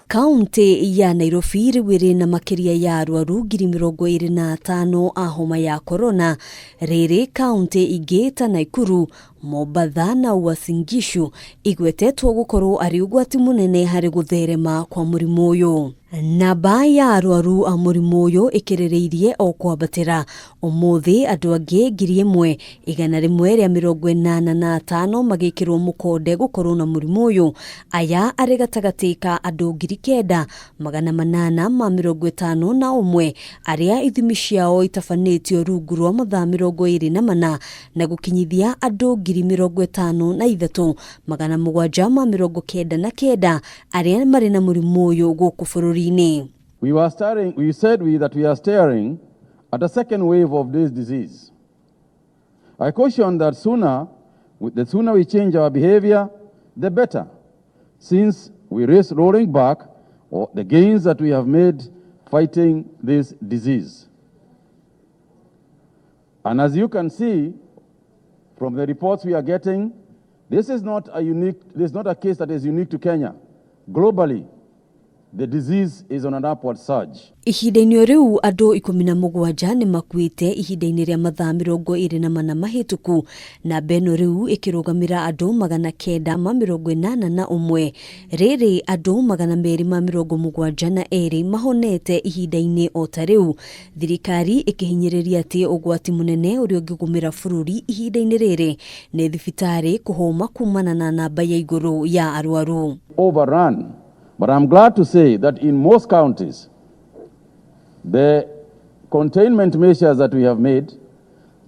Kaunti ya Nairobi riwiri na makiria ya arwaru 25,000 a homa ya corona. Riri kaunti ingi ta Nakuru, Mombasa na Uasin Gishu igwetetwo gukorwo ari ugwati munene hari gutherema kwa murimu uyu. Namba ya arwaru a murimu uyu ikirereirie o kwambatira. Umuthi andu angi 1,185 magikirwo mukonde gukorwo na murimu uyu. Aya ari gatagati ka andu 9,851 aria ithimi ciao itafanitio rungu rwa mathaa 24 na gukinyithia andu 53,799 aria mari na murimu uyu guku bururi-ini. We said that we are staring at a second wave of this disease. I caution that the sooner we change our behavior, the better, since we risk rolling back the gains that we have made fighting this disease. And as you can see from the reports we are getting, this is not a case that is unique to Kenya. Globally, the disease is on an upward surge. Ihinda-ini riu andu 17 ni makuite ihinda-ini ria mathaa 24 mahituku na beno riu ikirugamira andu 981. Riri andu 272 mahonete ihinda-ini o ta riu. Thirikari ikihinyiriria ati ugwati munene uri ungigumira bururi ihinda-ini riri ni thibitari kuhoma kuumana na namba ya iguru ya arwaru. Overrun. But I'm glad to say that in most counties, the containment measures that we have made,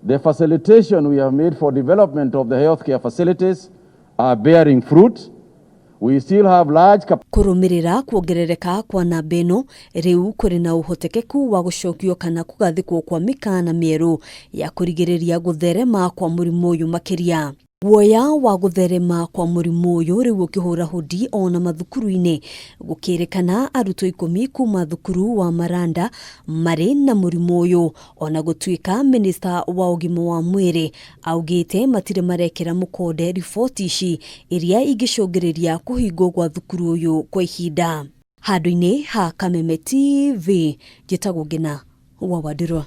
the facilitation we have made for development of the healthcare facilities are bearing fruit. We still have large kurumirira kuongerereka kwa namba ino riu kuri na uhotekeku wa gucokio kana kugathikwo kwa mikaana mieru ya kurigiriria gutherema kwa murimu uyu makiria. Guoya wa gutherema kwa murimu uyu riu ukihura hudi ona mathukuru-ini gukirikana arutwo 10 kuma thukuru wa Maranda mari na murimu uyu ona gutuika minista wa ugima wa mwiri augite matire marekera mukonde riboti ici iria igicungiriria kuhingwo gwa thukuru uyu kwa ihinda. Handu-ini ha Kameme TV njitagwo Ngina wa Wadirwa.